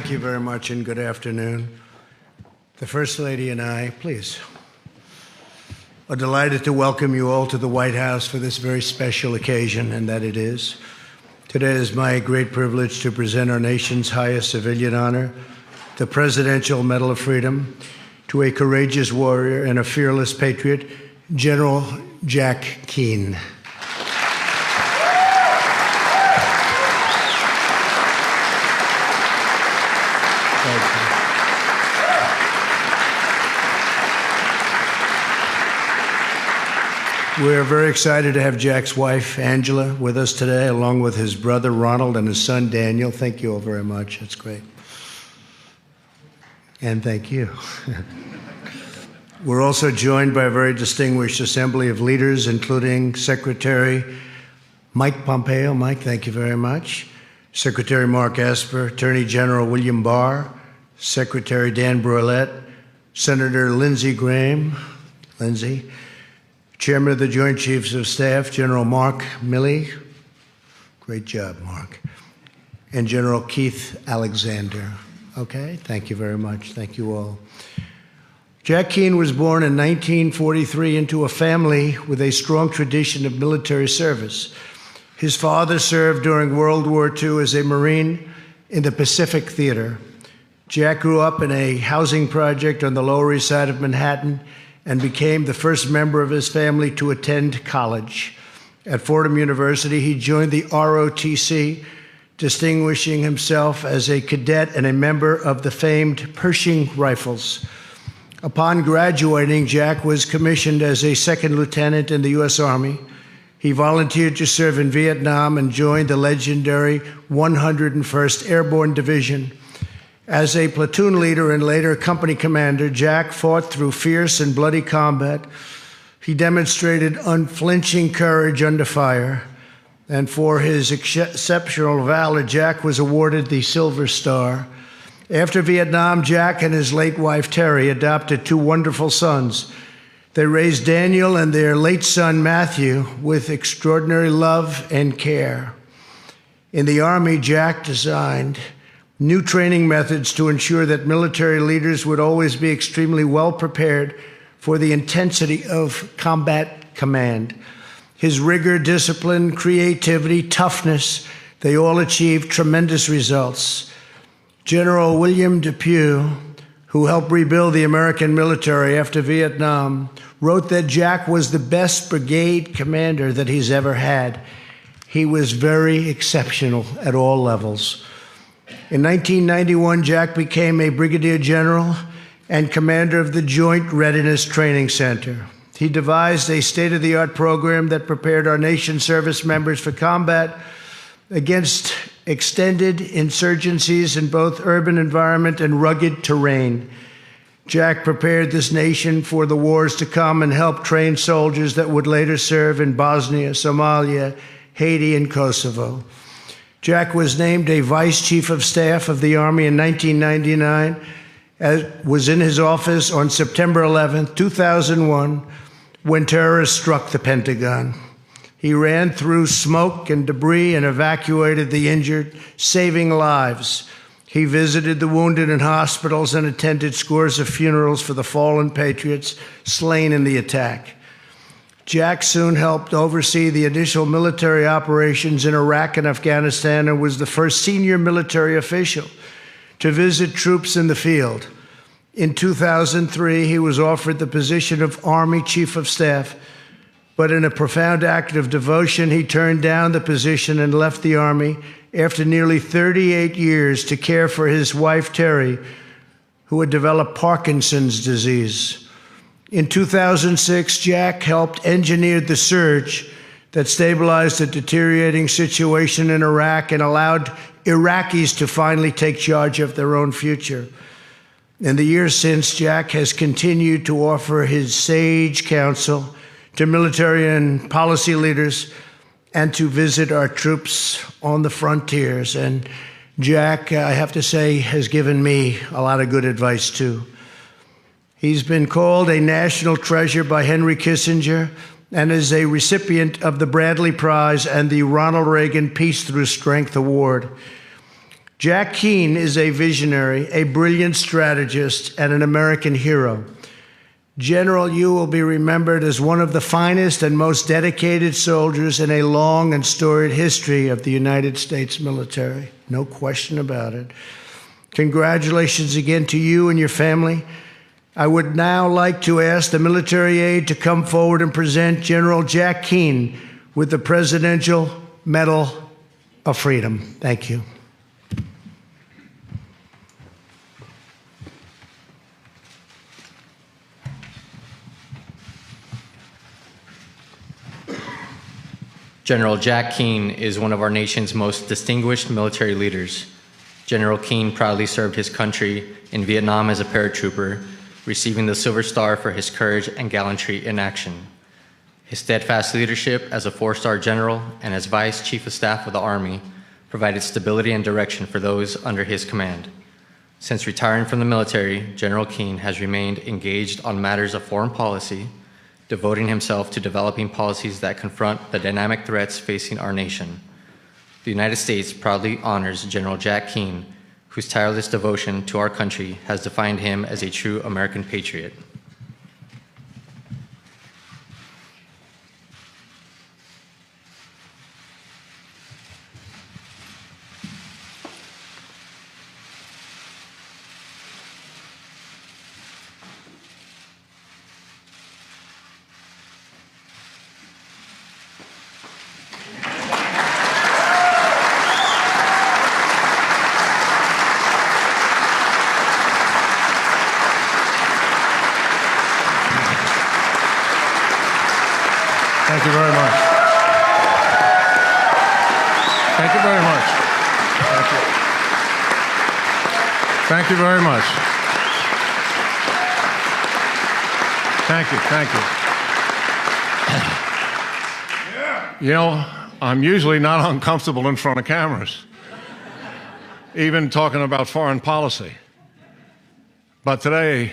Thank you very much and good afternoon. The First Lady and I, please, are delighted to welcome you all to the White House for this very special occasion, and that it is. Today is my great privilege to present our nation's highest civilian honor, the Presidential Medal of Freedom, to a courageous warrior and a fearless patriot, General Jack Keane. We're very excited to have Jack's wife, Angela, with us today, along with his brother, Ronald, and his son, Daniel. Thank you all very much. That's great. And thank you. We're also joined by a very distinguished assembly of leaders, including Secretary Mike Pompeo. Mike, thank you very much. Secretary Mark Esper, Attorney General William Barr, Secretary Dan Brouillette, Senator Lindsey Graham, Lindsey, Chairman of the Joint Chiefs of Staff, General Mark Milley. Great job, Mark. And General Keith Alexander. Okay, thank you very much. Thank you all. Jack Keane was born in 1943 into a family with a strong tradition of military service. His father served during World War II as a Marine in the Pacific Theater. Jack grew up in a housing project on the Lower East Side of Manhattan and became the first member of his family to attend college. At Fordham University, he joined the ROTC, distinguishing himself as a cadet and a member of the famed Pershing Rifles. Upon graduating, Jack was commissioned as a second lieutenant in the U.S. Army. He volunteered to serve in Vietnam and joined the legendary 101st Airborne Division. As a platoon leader and later company commander, Jack fought through fierce and bloody combat. He demonstrated unflinching courage under fire. And for his exceptional valor, Jack was awarded the Silver Star. After Vietnam, Jack and his late wife, Terry, adopted two wonderful sons. They raised Daniel and their late son, Matthew, with extraordinary love and care. In the Army, Jack designed new training methods to ensure that military leaders would always be extremely well prepared for the intensity of combat command. His rigor, discipline, creativity, toughness, they all achieved tremendous results. General William Depew, who helped rebuild the American military after Vietnam, wrote that Jack was the best brigade commander that he's ever had. He was very exceptional at all levels. In 1991, Jack became a brigadier general and commander of the Joint Readiness Training Center. He devised a state-of-the-art program that prepared our nation's service members for combat against extended insurgencies in both urban environment and rugged terrain. Jack prepared this nation for the wars to come and helped train soldiers that would later serve in Bosnia, Somalia, Haiti, and Kosovo. Jack was named a Vice Chief of Staff of the Army in 1999, was in his office on September 11, 2001, when terrorists struck the Pentagon. He ran through smoke and debris and evacuated the injured, saving lives. He visited the wounded in hospitals and attended scores of funerals for the fallen patriots slain in the attack. Jack soon helped oversee the initial military operations in Iraq and Afghanistan and was the first senior military official to visit troops in the field. In 2003, he was offered the position of Army Chief of Staff, but in a profound act of devotion, he turned down the position and left the Army after nearly 38 years to care for his wife, Terry, who had developed Parkinson's disease. In 2006, Jack helped engineer the surge that stabilized a deteriorating situation in Iraq and allowed Iraqis to finally take charge of their own future. In the years since, Jack has continued to offer his sage counsel to military and policy leaders and to visit our troops on the frontiers. And Jack, I have to say, has given me a lot of good advice, too. He's been called a national treasure by Henry Kissinger and is a recipient of the Bradley Prize and the Ronald Reagan Peace Through Strength Award. Jack Keane is a visionary, a brilliant strategist, and an American hero. General, you will be remembered as one of the finest and most dedicated soldiers in a long and storied history of the United States military. No question about it. Congratulations again to you and your family. I would now like to ask the military aide to come forward and present General Jack Keane with the Presidential Medal of Freedom. Thank you. General Jack Keane is one of our nation's most distinguished military leaders. General Keane proudly served his country in Vietnam as a paratrooper, receiving the Silver Star for his courage and gallantry in action. His steadfast leadership as a four-star general and as Vice Chief of Staff of the Army provided stability and direction for those under his command. Since retiring from the military, General Keane has remained engaged on matters of foreign policy, devoting himself to developing policies that confront the dynamic threats facing our nation. The United States proudly honors General Jack Keane, whose tireless devotion to our country has defined him as a true American patriot. Thank you very much. Thank you very much. Thank you. Thank you very much. Thank you, thank you. You know, I'm usually not uncomfortable in front of cameras, even talking about foreign policy. But today,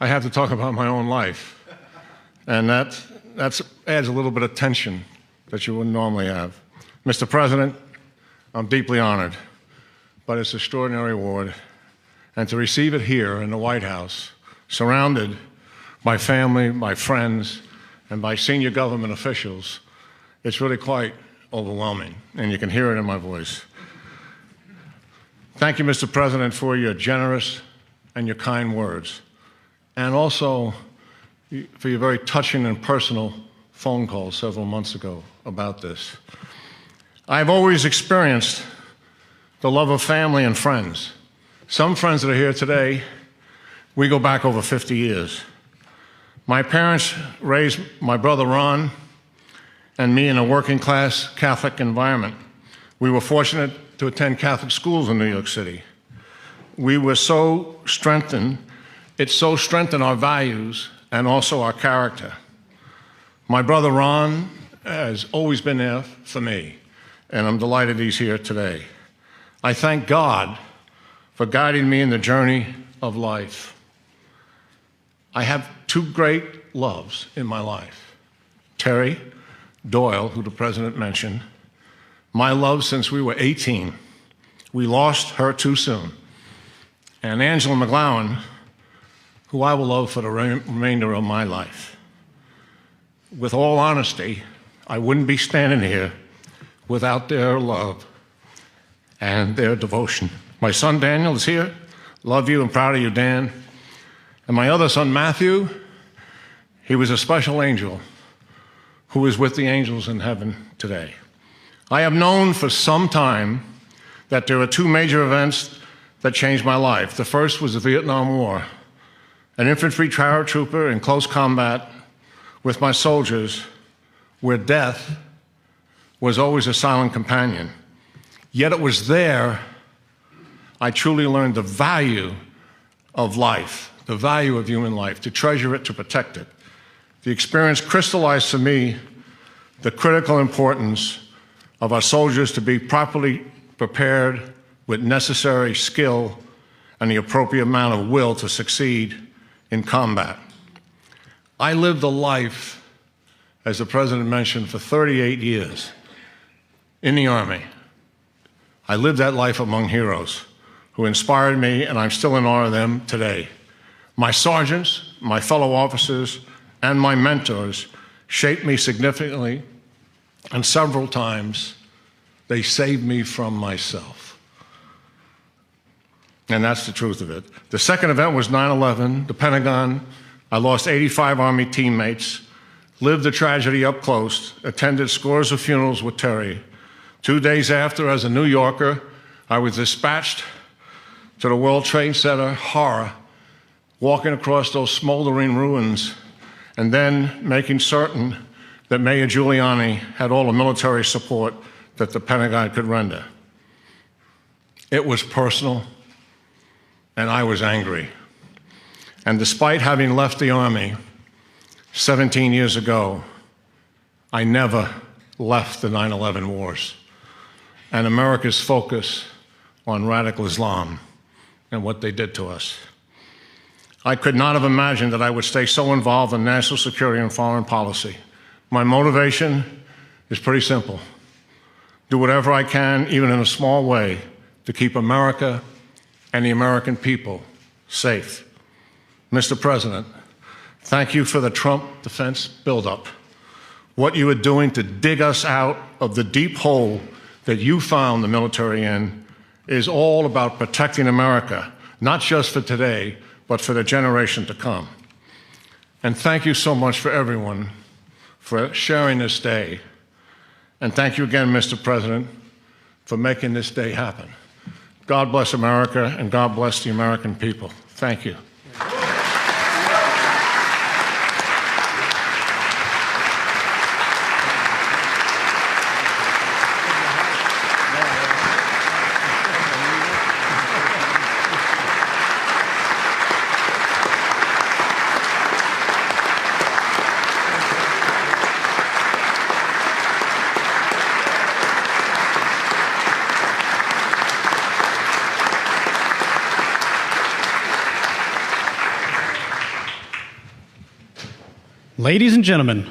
I have to talk about my own life, and that adds a little bit of tension that you wouldn't normally have. Mr. President, I'm deeply honored by this extraordinary award, and to receive it here in the White House, surrounded by family, by friends, and by senior government officials, it's really quite overwhelming, and you can hear it in my voice. Thank you, Mr. President, for your generous and your kind words, and also for your very touching and personal phone call several months ago about this. I've always experienced the love of family and friends. Some friends that are here today, we go back over 50 years. My parents raised my brother Ron and me in a working class Catholic environment. We were fortunate to attend Catholic schools in New York City. We were so strengthened, it so strengthened our values and also our character. My brother Ron has always been there for me, and I'm delighted he's here today. I thank God for guiding me in the journey of life. I have two great loves in my life. Terry Doyle, who the President mentioned, my love since we were 18. We lost her too soon. And Angela McGlowan, who I will love for the remainder of my life. With all honesty, I wouldn't be standing here without their love and their devotion. My son Daniel is here. Love you and proud of you, Dan. And my other son Matthew, he was a special angel who is with the angels in heaven today. I have known for some time that there are two major events that changed my life. The first was the Vietnam War. An infantry paratrooper in close combat with my soldiers, where death was always a silent companion. Yet it was there I truly learned the value of life, the value of human life, to treasure it, to protect it. The experience crystallized for me the critical importance of our soldiers to be properly prepared with necessary skill and the appropriate amount of will to succeed in combat. I lived a life, as the President mentioned, for 38 years in the Army. I lived that life among heroes who inspired me, and I'm still in awe of them today. My sergeants, my fellow officers, and my mentors shaped me significantly, and several times they saved me from myself. And that's the truth of it. The second event was 9/11, the Pentagon. I lost 85 Army teammates, lived the tragedy up close, attended scores of funerals with Terry. 2 days after, as a New Yorker, I was dispatched to the World Trade Center, horror, walking across those smoldering ruins, and then making certain that Mayor Giuliani had all the military support that the Pentagon could render. It was personal, and I was angry. And despite having left the Army 17 years ago, I never left the 9/11 wars and America's focus on radical Islam and what they did to us. I could not have imagined that I would stay so involved in national security and foreign policy. My motivation is pretty simple. Do whatever I can, even in a small way, to keep America and the American people safe. Mr. President, thank you for the Trump defense buildup. What you are doing to dig us out of the deep hole that you found the military in is all about protecting America, not just for today, but for the generation to come. And thank you so much for everyone for sharing this day. And thank you again, Mr. President, for making this day happen. God bless America, and God bless the American people. Thank you. Ladies and gentlemen,